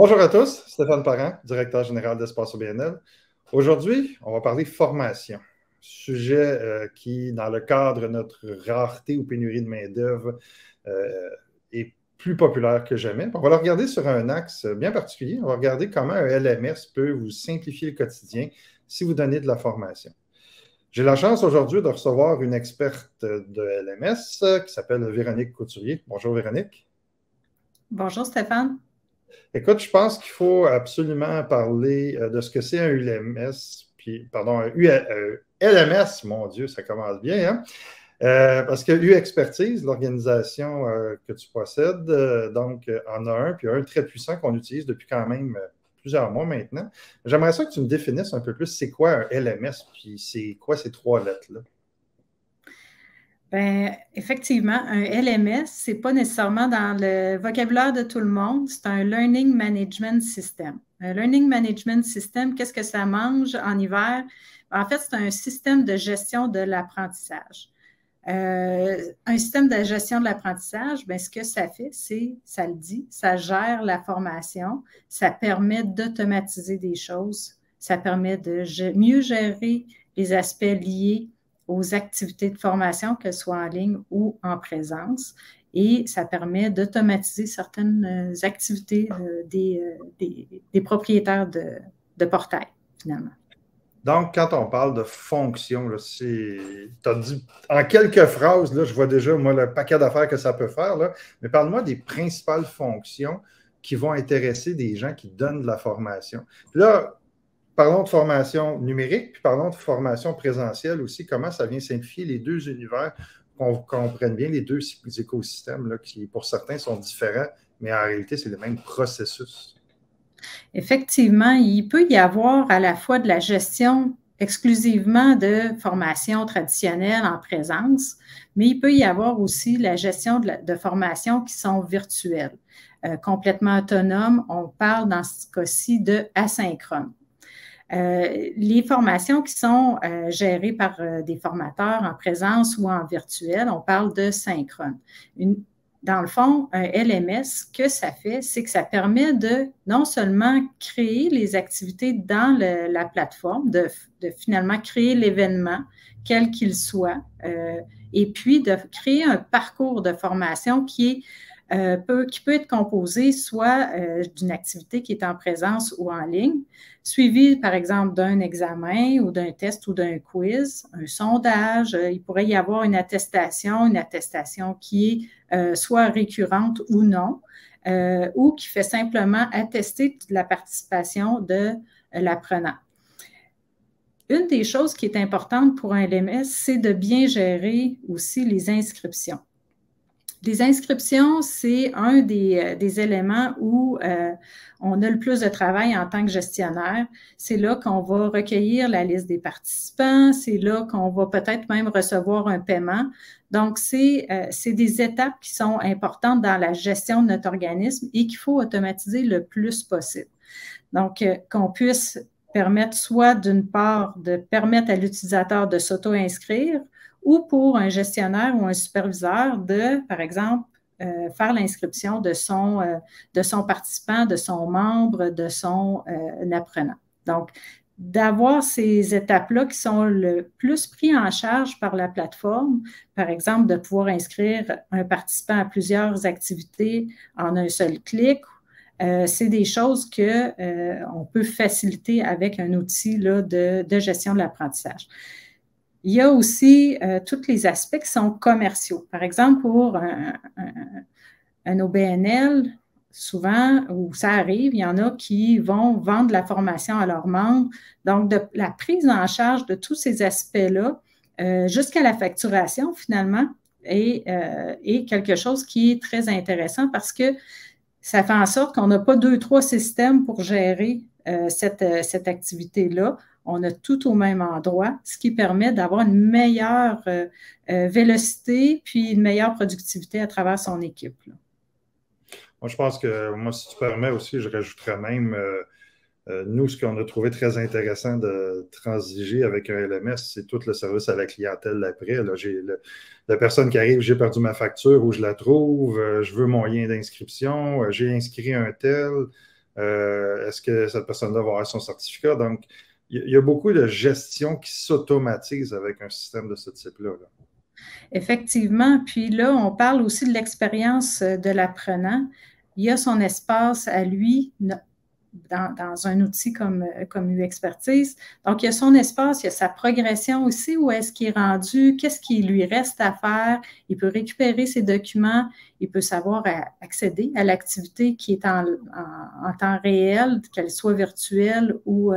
Bonjour à tous, Stéphane Parent, directeur général d'Espace OBNL. Aujourd'hui, on va parler formation, sujet qui, dans le cadre de notre rareté ou pénurie de main-d'œuvre, est plus populaire que jamais. On va le regarder sur un axe bien particulier. On va regarder comment un LMS peut vous simplifier le quotidien si vous donnez de la formation. J'ai la chance aujourd'hui de recevoir une experte de LMS qui s'appelle Véronique Couturier. Bonjour Véronique. Bonjour Stéphane. Écoute, je pense qu'il faut absolument parler de ce que c'est un ULMS, un LMS, mon Dieu, ça commence bien, hein? Parce que U-Expertise, l'organisation que tu possèdes, en a un, puis un très puissant qu'on utilise depuis quand même plusieurs mois maintenant. J'aimerais ça que tu me définisses un peu plus c'est quoi un LMS, puis c'est quoi ces trois lettres-là? Bien, effectivement, un LMS, ce n'est pas nécessairement dans le vocabulaire de tout le monde, c'est un Learning Management System. Un Learning Management System, qu'est-ce que ça mange en hiver? En fait, c'est un système de gestion de l'apprentissage. Un système de gestion de l'apprentissage, bien, ce que ça fait, c'est, ça le dit, ça gère la formation, ça permet d'automatiser des choses, ça permet de mieux gérer les aspects liés aux activités de formation, qu'elles soient en ligne ou en présence, et ça permet d'automatiser certaines activités des propriétaires de portail, finalement. Donc, quand on parle de fonction, tu as dit en quelques phrases, là, je vois déjà, moi, le paquet d'affaires que ça peut faire, là, mais parle-moi des principales fonctions qui vont intéresser des gens qui donnent de la formation. Puis là, parlons de formation numérique, puis parlons de formation présentielle aussi, comment ça vient simplifier les deux univers, qu'on comprenne bien les deux écosystèmes là, qui, pour certains, sont différents, mais en réalité, c'est le même processus. Effectivement, il peut y avoir à la fois de la gestion exclusivement de formation traditionnelle en présence, mais il peut y avoir aussi la gestion de formations qui sont virtuelles, complètement autonomes. On parle dans ce cas-ci de asynchrone. Les formations qui sont gérées par des formateurs en présence ou en virtuel, on parle de synchrone. Dans le fond, un LMS, ce que ça fait, c'est que ça permet de non seulement créer les activités dans la plateforme, de finalement créer l'événement, quel qu'il soit, et puis de créer un parcours de formation qui peut être composé soit d'une activité qui est en présence ou en ligne, suivie par exemple d'un examen ou d'un test ou d'un quiz, un sondage. Il pourrait y avoir une attestation qui est soit récurrente ou non, ou qui fait simplement attester de la participation de l'apprenant. Une des choses qui est importante pour un LMS, c'est de bien gérer aussi les inscriptions. Les inscriptions, c'est un des éléments où on a le plus de travail en tant que gestionnaire. C'est là qu'on va recueillir la liste des participants, c'est là qu'on va peut-être même recevoir un paiement. Donc, c'est des étapes qui sont importantes dans la gestion de notre organisme et qu'il faut automatiser le plus possible. Donc, qu'on puisse permettre soit d'une part de permettre à l'utilisateur de s'auto-inscrire, ou pour un gestionnaire ou un superviseur de, par exemple, faire l'inscription de son participant, de son membre, de son apprenant. Donc, d'avoir ces étapes-là qui sont le plus pris en charge par la plateforme, par exemple, de pouvoir inscrire un participant à plusieurs activités en un seul clic, c'est des choses qu'on peut faciliter avec un outil là, de gestion de l'apprentissage. Il y a aussi tous les aspects qui sont commerciaux. Par exemple, pour un OBNL, souvent, où ça arrive, il y en a qui vont vendre la formation à leurs membres. Donc, de la prise en charge de tous ces aspects-là, jusqu'à la facturation, finalement, est quelque chose qui est très intéressant parce que ça fait en sorte qu'on n'a pas 2-3 systèmes pour gérer cette activité-là. On a tout au même endroit, ce qui permet d'avoir une meilleure vélocité puis une meilleure productivité à travers son équipe. Là. Moi, je pense que, si tu permets aussi, je rajouterais même, nous, ce qu'on a trouvé très intéressant de transiger avec un LMS, c'est tout le service à la clientèle après. Là, j'ai la personne qui arrive, j'ai perdu ma facture, où je la trouve, je veux mon lien d'inscription, j'ai inscrit un tel. Est-ce que cette personne-là va avoir son certificat? Donc, il y a beaucoup de gestion qui s'automatise avec un système de ce type-là. Effectivement. Puis là, on parle aussi de l'expérience de l'apprenant. Il y a son espace à lui dans un outil comme UXpertise. Donc, il y a son espace, il y a sa progression aussi, où est-ce qu'il est rendu, qu'est-ce qui lui reste à faire. Il peut récupérer ses documents, il peut savoir accéder à l'activité qui est en temps réel, qu'elle soit virtuelle ou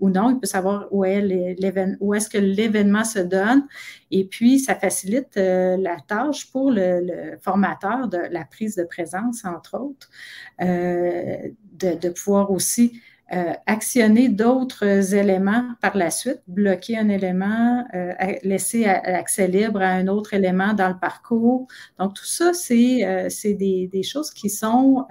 non. Il peut savoir où est-ce que l'événement se donne. Et puis, ça facilite la tâche pour le formateur de la prise de présence, entre autres, de pouvoir aussi actionner d'autres éléments par la suite, bloquer un élément, laisser accès libre à un autre élément dans le parcours. Donc, tout ça, c'est des choses qui sont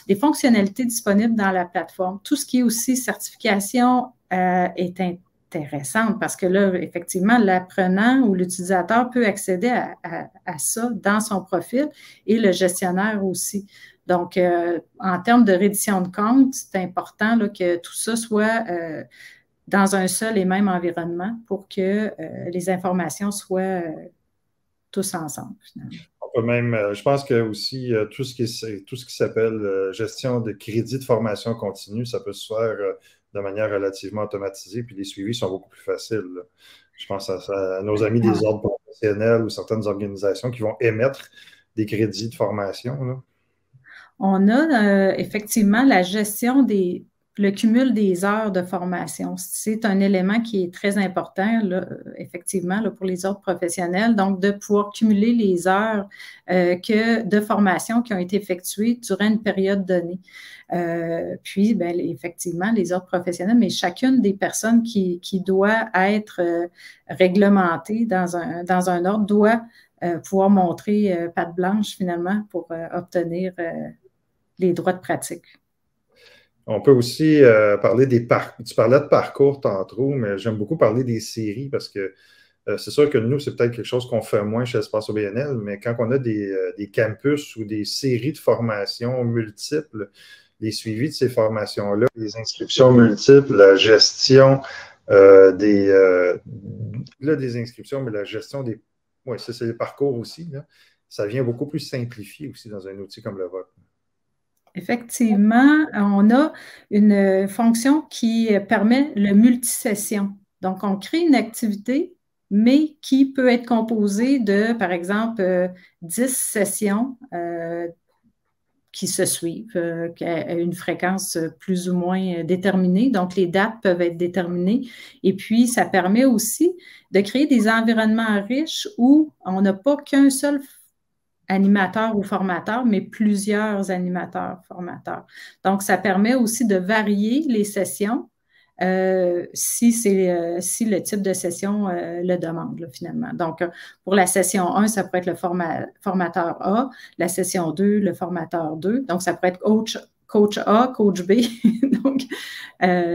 des fonctionnalités disponibles dans la plateforme. Tout ce qui est aussi certification est intéressante parce que là, effectivement, l'apprenant ou l'utilisateur peut accéder à ça dans son profil et le gestionnaire aussi. Donc, en termes de reddition de compte, c'est important là, que tout ça soit dans un seul et même environnement pour que les informations soient tous ensemble, finalement. On peut même, je pense que aussi tout ce qui s'appelle gestion de crédit de formation continue, ça peut se faire de manière relativement automatisée, puis les suivis sont beaucoup plus faciles. Là. Je pense à nos amis des ordres professionnels ou certaines organisations qui vont émettre des crédits de formation. Là. On a effectivement la gestion le cumul des heures de formation. C'est un élément qui est très important, là, effectivement, là, pour les ordres professionnels. Donc, de pouvoir cumuler les heures de formation qui ont été effectuées durant une période donnée. Puis, bien, effectivement, les ordres professionnels, mais chacune des personnes qui doit être réglementée dans un ordre doit pouvoir montrer patte blanche, finalement, pour obtenir les droits de pratique. On peut aussi parler des parcours. Tu parlais de parcours tantôt, mais j'aime beaucoup parler des séries parce que c'est sûr que nous, c'est peut-être quelque chose qu'on fait moins chez Espace OBNL, mais quand on a des campus ou des séries de formations multiples, les suivis de ces formations-là, les inscriptions multiples, la gestion des inscriptions, mais la gestion des... Oui, ça, c'est les parcours aussi. Là. Ça vient beaucoup plus simplifié aussi dans un outil comme le vôtre. Effectivement, on a une fonction qui permet le multisession. Donc, on crée une activité, mais qui peut être composée de, par exemple, 10 sessions qui se suivent, à une fréquence plus ou moins déterminée. Donc, les dates peuvent être déterminées. Et puis, ça permet aussi de créer des environnements riches où on n'a pas qu'un seul animateurs ou formateurs, mais plusieurs animateurs, formateurs. Donc, ça permet aussi de varier les sessions si le type de session le demande, là, finalement. Donc, pour la session 1, ça pourrait être le formateur A, la session 2, le formateur 2. Donc, ça pourrait être coach A, coach B. Donc,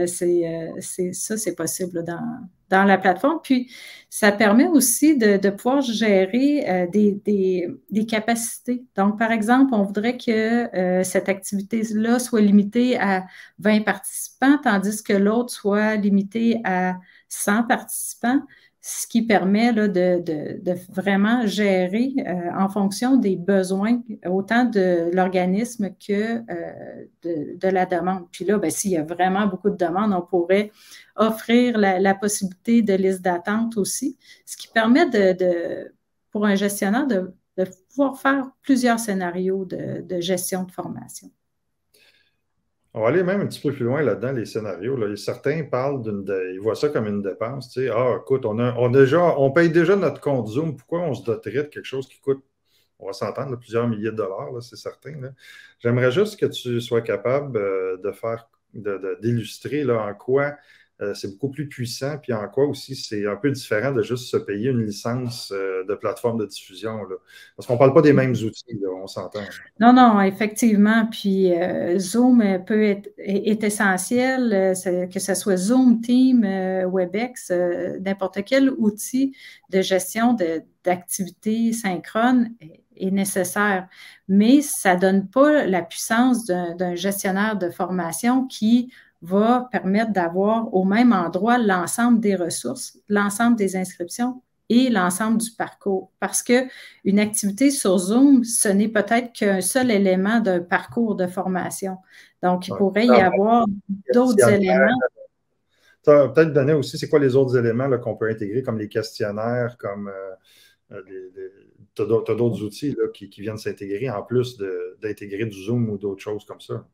c'est possible dans la plateforme. Puis, ça permet aussi de pouvoir gérer des capacités. Donc, par exemple, on voudrait que cette activité-là soit limitée à 20 participants, tandis que l'autre soit limitée à 100 participants, ce qui permet là, de vraiment gérer en fonction des besoins, autant de l'organisme que de la demande. Puis là, bien, s'il y a vraiment beaucoup de demandes, on pourrait offrir la possibilité de liste d'attente aussi, ce qui permet pour un gestionnaire de pouvoir faire plusieurs scénarios de gestion de formation. On va aller même un petit peu plus loin là-dedans, les scénarios. Là. Certains parlent ils voient ça comme une dépense. Tu sais, écoute, on paye déjà notre compte Zoom. Pourquoi on se doterait de quelque chose qui coûte, on va s'entendre, plusieurs milliers de dollars, là, c'est certain. Là. J'aimerais juste que tu sois capable d'illustrer là, en quoi c'est beaucoup plus puissant, puis en quoi aussi c'est un peu différent de juste se payer une licence de plateforme de diffusion, là. Parce qu'on ne parle pas des mêmes outils, là, on s'entend. Non, non, effectivement. Puis Zoom est essentiel, que ce soit Zoom, Team, WebEx, n'importe quel outil de gestion d'activités synchrones est nécessaire. Mais ça ne donne pas la puissance d'un gestionnaire de formation qui va permettre d'avoir au même endroit l'ensemble des ressources, l'ensemble des inscriptions et l'ensemble du parcours. Parce qu'une activité sur Zoom, ce n'est peut-être qu'un seul élément d'un parcours de formation. Donc, il pourrait y avoir d'autres éléments. Tu as peut-être donné aussi, c'est quoi les autres éléments qu'on peut intégrer, comme les questionnaires, comme tu as d'autres outils là, qui viennent s'intégrer en plus d'intégrer du Zoom ou d'autres choses comme ça.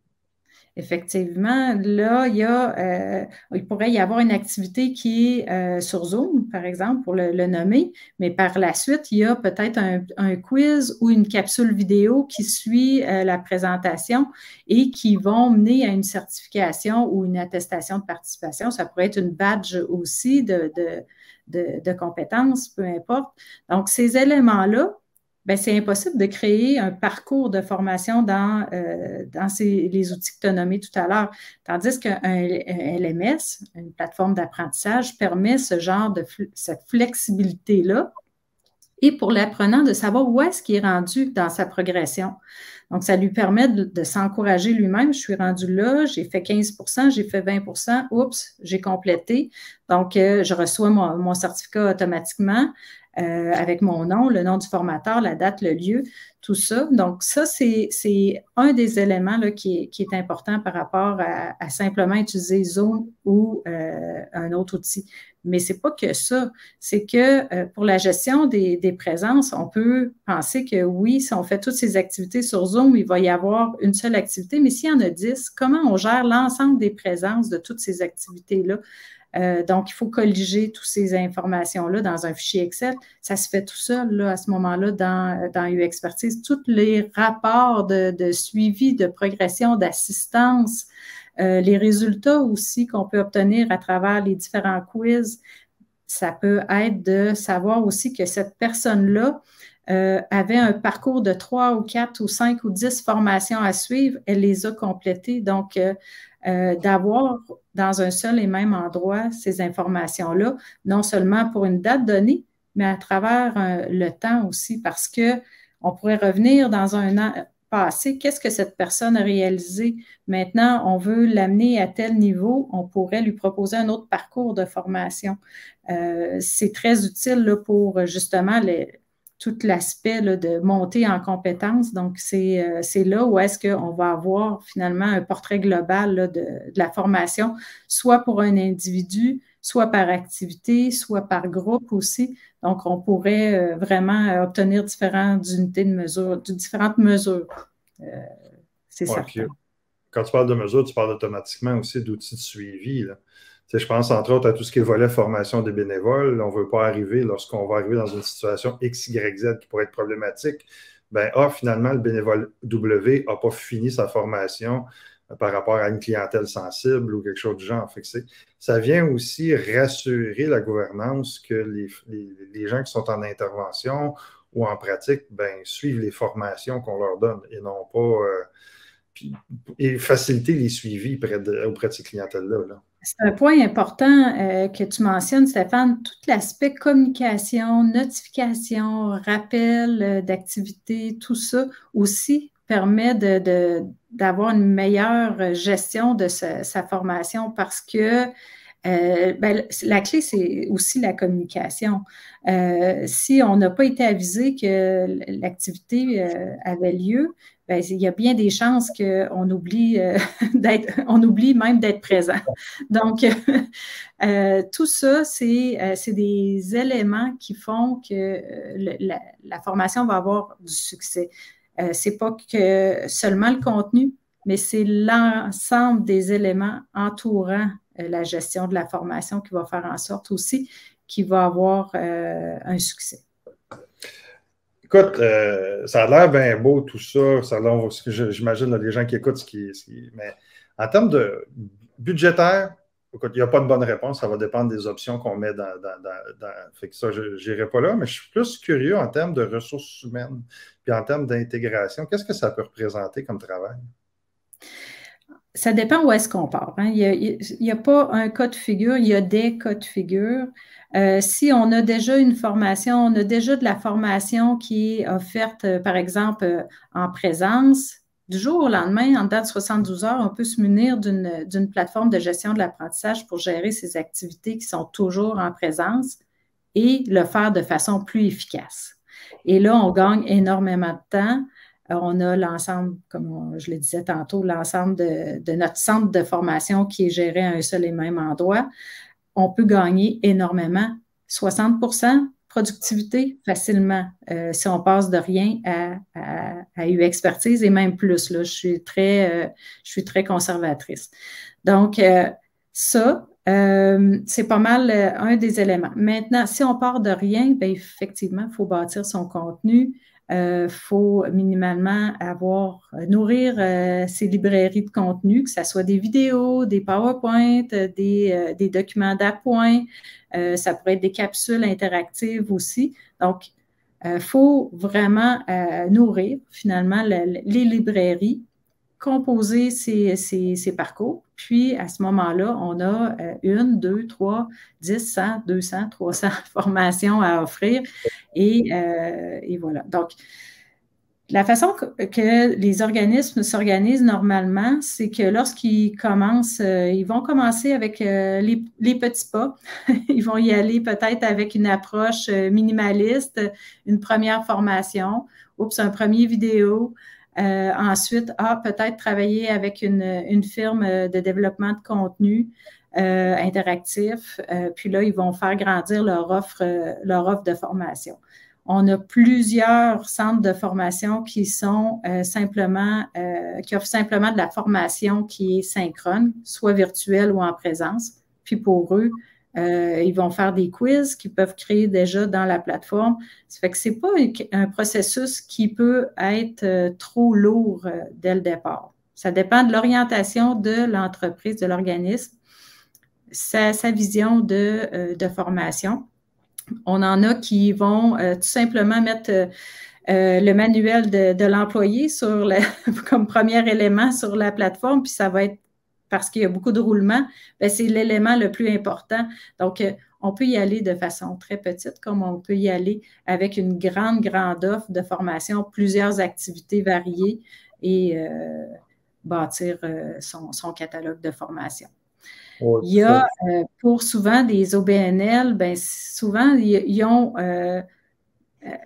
Effectivement, là, il pourrait y avoir une activité qui est sur Zoom, par exemple, pour le nommer, mais par la suite, il y a peut-être un quiz ou une capsule vidéo qui suit la présentation et qui vont mener à une certification ou une attestation de participation. Ça pourrait être une badge aussi de compétences, peu importe. Donc, ces éléments-là, ben, c'est impossible de créer un parcours de formation dans les outils que tu as nommés tout à l'heure. Tandis qu'un LMS, une plateforme d'apprentissage, permet cette flexibilité-là et pour l'apprenant de savoir où est-ce qu'il est rendu dans sa progression. Donc, ça lui permet de s'encourager lui-même. Je suis rendu là, j'ai fait 15%, j'ai fait 20%, oups, j'ai complété. Donc, je reçois mon certificat automatiquement. Avec mon nom, le nom du formateur, la date, le lieu, tout ça. Donc, ça, c'est un des éléments là, qui est important par rapport à simplement utiliser Zoom ou un autre outil. Mais ce n'est pas que ça. C'est que pour la gestion des présences, on peut penser que oui, si on fait toutes ces activités sur Zoom, il va y avoir une seule activité. Mais s'il y en a 10, comment on gère l'ensemble des présences de toutes ces activités-là? Donc, il faut colliger toutes ces informations-là dans un fichier Excel. Ça se fait tout seul là, à ce moment-là dans UXpertise. Tous les rapports de suivi, de progression, d'assistance, les résultats aussi qu'on peut obtenir à travers les différents quiz, ça peut être de savoir aussi que cette personne-là avait un parcours de 3 ou 4 ou 5 ou 10 formations à suivre, elle les a complétées. Donc, d'avoir dans un seul et même endroit ces informations-là, non seulement pour une date donnée, mais à travers le temps aussi, parce qu'on pourrait revenir dans un an passé, qu'est-ce que cette personne a réalisé? Maintenant, on veut l'amener à tel niveau, on pourrait lui proposer un autre parcours de formation. C'est très utile là, pour justement tout l'aspect de montée en compétences. Donc, c'est là où est-ce qu'on va avoir finalement un portrait global là, de la formation, soit pour un individu, soit par activité, soit par groupe aussi. Donc, on pourrait vraiment obtenir différentes unités de mesure, différentes mesures. C'est certain. Quand tu parles de mesures, tu parles automatiquement aussi d'outils de suivi, là. Je pense entre autres à tout ce qui est volet formation des bénévoles. On ne veut pas arriver, lorsqu'on va arriver dans une situation X, Y, Z qui pourrait être problématique, finalement, le bénévole W n'a pas fini sa formation par rapport à une clientèle sensible ou quelque chose du genre. Fait que ça vient aussi rassurer la gouvernance que les gens qui sont en intervention ou en pratique suivent les formations qu'on leur donne et non pas et faciliter les suivis auprès de ces clientèles-là. Là. C'est un point important que tu mentionnes, Stéphane, tout l'aspect communication, notification, rappel d'activité, tout ça aussi permet d'avoir une meilleure gestion de sa formation parce que la clé, c'est aussi la communication. Si on n'a pas été avisé que l'activité avait lieu, il y a bien des chances qu'on oublie on oublie même d'être présent. Donc, tout ça, c'est des éléments qui font que la formation va avoir du succès. C'est pas que seulement le contenu, mais c'est l'ensemble des éléments entourant la gestion de la formation qui va faire en sorte aussi qu'il va avoir un succès. Écoute, ça a l'air bien beau tout ça. J'imagine les gens qui écoutent mais en termes de budgétaire, Écoute, il n'y a pas de bonne réponse, ça va dépendre des options qu'on met Fait que ça, je n'irai pas là, mais je suis plus curieux en termes de ressources humaines, puis en termes d'intégration. Qu'est-ce que ça peut représenter comme travail? Ça dépend où est-ce qu'on part, hein. Il n'y a pas un cas de figure, il y a des cas de figure. Si on a déjà une formation, on a déjà de la formation qui est offerte, par exemple, en présence, du jour au lendemain, en dedans de 72 heures, on peut se munir d'une plateforme de gestion de l'apprentissage pour gérer ces activités qui sont toujours en présence et le faire de façon plus efficace. Et là, on gagne énormément de temps. On a l'ensemble, comme je le disais tantôt, l'ensemble de notre centre de formation qui est géré à un seul et même endroit. On peut gagner énormément, 60% productivité facilement si on passe de rien à U-expertise et même plus. Là, je suis très conservatrice. Donc, ça, c'est pas mal un des éléments. Maintenant, si on part de rien, bien, effectivement, il faut bâtir son contenu. Faut minimalement nourrir ses librairies de contenu, que ce soit des vidéos, des PowerPoint, des documents d'appoint, ça pourrait être des capsules interactives aussi. Donc, faut vraiment nourrir finalement les librairies, composer ces parcours. Puis, à ce moment-là, on a 1, 2, 3, 10, 100, 200, 300 formations à offrir. Et voilà. Donc, la façon que les organismes s'organisent normalement, c'est que lorsqu'ils commencent, ils vont commencer avec les petits pas. Ils vont y aller peut-être avec une approche minimaliste, une première formation, un premier vidéo. Ensuite, peut-être travailler avec une firme de développement de contenu interactif. Puis là, ils vont faire grandir leur offre de formation. On a plusieurs centres de formation qui sont qui offrent simplement de la formation qui est synchrone, soit virtuelle ou en présence. Puis pour eux, ils vont faire des quiz qu'ils peuvent créer déjà dans la plateforme. Ça fait que ce n'est pas un processus qui peut être trop lourd dès le départ. Ça dépend de l'orientation de l'entreprise, de l'organisme, sa vision de formation. On en a qui vont tout simplement mettre le manuel de l'employé comme premier élément sur la plateforme, puis ça va être parce qu'il y a beaucoup de roulements, c'est l'élément le plus important. Donc, on peut y aller de façon très petite, comme on peut y aller avec une grande offre de formation, plusieurs activités variées et bâtir son catalogue de formation. Il y a, pour souvent des OBNL, souvent, ils ont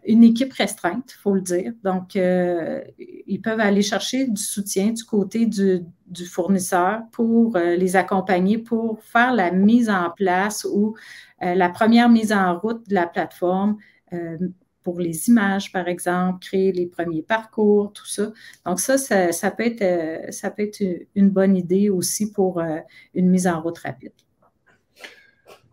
une équipe restreinte, il faut le dire. Donc, ils peuvent aller chercher du soutien du côté du fournisseur pour les accompagner, pour faire la mise en place ou la première mise en route de la plateforme pour les images, par exemple, créer les premiers parcours, tout ça. Donc, ça peut être une bonne idée aussi pour une mise en route rapide.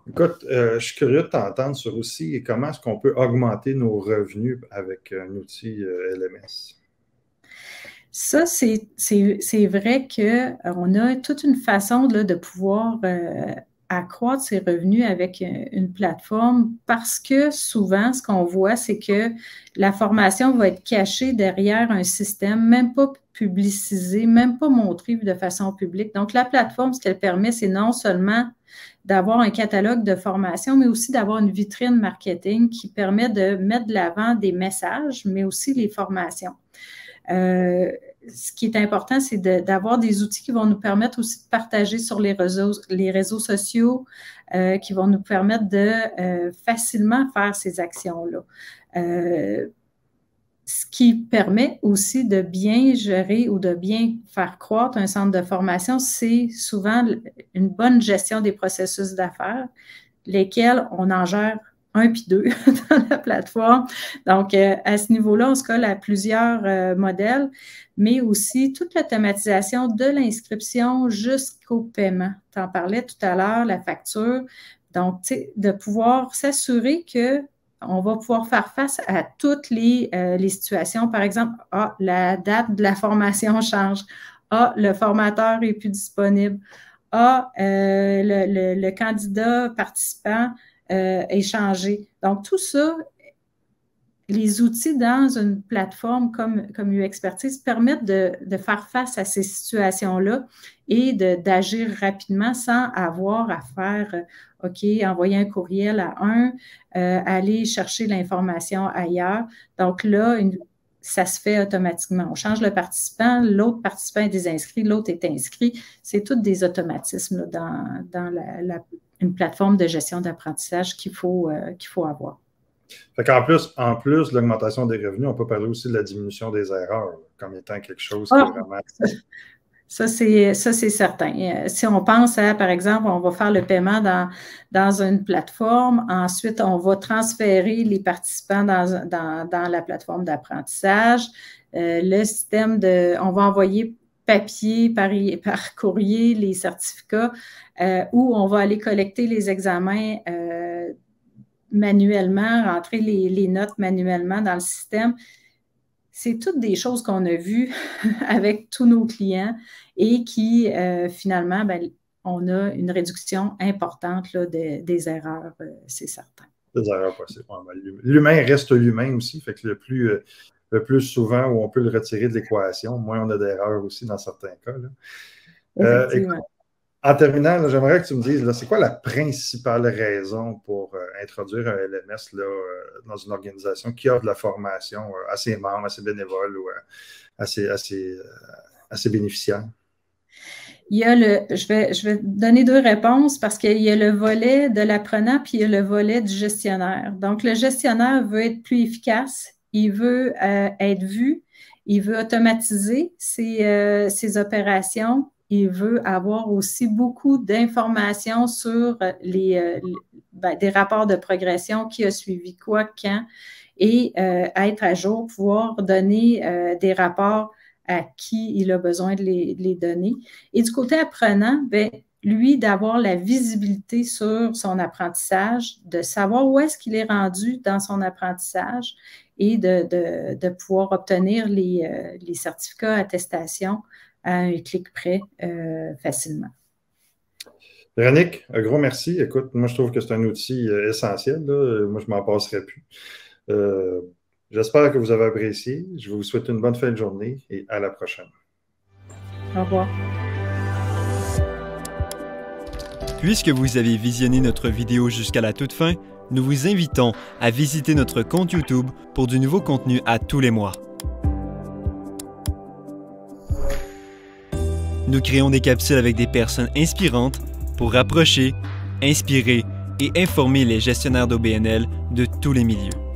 Écoute, je suis curieux de t'entendre sur aussi comment est-ce qu'on peut augmenter nos revenus avec un outil LMS. Ça, c'est vrai qu'on a toute une façon là, de pouvoir accroître ses revenus avec une plateforme parce que souvent, ce qu'on voit, c'est que la formation va être cachée derrière un système, même pas publicisé, même pas montré de façon publique. Donc, la plateforme, ce qu'elle permet, c'est non seulement d'avoir un catalogue de formation, mais aussi d'avoir une vitrine marketing qui permet de mettre de l'avant des messages, mais aussi les formations. Ce qui est important, c'est d'avoir des outils qui vont nous permettre aussi de partager sur les réseaux sociaux, qui vont nous permettre de facilement faire ces actions-là. Ce qui permet aussi de bien gérer ou de bien faire croître un centre de formation, c'est souvent une bonne gestion des processus d'affaires, lesquels on en gère 1 puis 2 dans la plateforme. Donc, à ce niveau-là, on se colle à plusieurs modèles, mais aussi toute l'automatisation de l'inscription jusqu'au paiement. Tu en parlais tout à l'heure, la facture. Donc, de pouvoir s'assurer qu'on va pouvoir faire face à toutes les situations. Par exemple, la date de la formation change. Le formateur n'est plus disponible. le candidat participant est changé. Donc, tout ça, les outils dans une plateforme comme UXpertise permettent de faire face à ces situations-là et d'agir rapidement sans avoir à faire, OK, envoyer un courriel à aller chercher l'information ailleurs. Donc là, ça se fait automatiquement. On change le participant, l'autre participant est désinscrit, l'autre est inscrit. C'est tous des automatismes là, dans une plateforme de gestion d'apprentissage qu'il faut avoir. Fait en plus de l'augmentation des revenus, on peut parler aussi de la diminution des erreurs, comme étant quelque chose qui est vraiment... Ça, c'est certain. Si on pense à, par exemple, on va faire le paiement dans une plateforme, ensuite, on va transférer les participants dans la plateforme d'apprentissage. Le système on va envoyer papier par courrier les certificats où on va aller collecter les examens manuellement, rentrer les notes manuellement dans le système. C'est toutes des choses qu'on a vues avec tous nos clients et qui, finalement, on a une réduction importante là, des erreurs, c'est certain. Des erreurs possibles. L'humain reste l'humain aussi, fait que le plus souvent où on peut le retirer de l'équation, moins on a d'erreurs aussi dans certains cas. Là. Écoute, en terminant, j'aimerais que tu me dises, c'est quoi la principale raison pour introduire un LMS là, dans une organisation qui offre de la formation à ses membres, à ses bénévoles ou à ses bénéficiaires? Je vais donner deux réponses parce qu'il y a le volet de l'apprenant puis il y a le volet du gestionnaire. Donc, le gestionnaire veut être plus efficace, il veut être vu, il veut automatiser ses opérations. Il veut avoir aussi beaucoup d'informations sur des rapports de progression, qui a suivi quoi, quand, et être à jour, pouvoir donner des rapports à qui il a besoin de les donner. Et du côté apprenant, lui, d'avoir la visibilité sur son apprentissage, de savoir où est-ce qu'il est rendu dans son apprentissage et de pouvoir obtenir les certificats, attestations à un clic près facilement. Véronique, un gros merci. Écoute, moi, je trouve que c'est un outil essentiel. Là. Moi, je ne m'en passerai plus. J'espère que vous avez apprécié. Je vous souhaite une bonne fin de journée et à la prochaine. Au revoir. Puisque vous avez visionné notre vidéo jusqu'à la toute fin, nous vous invitons à visiter notre compte YouTube pour du nouveau contenu à tous les mois. Nous créons des capsules avec des personnes inspirantes pour rapprocher, inspirer et informer les gestionnaires d'OBNL de tous les milieux.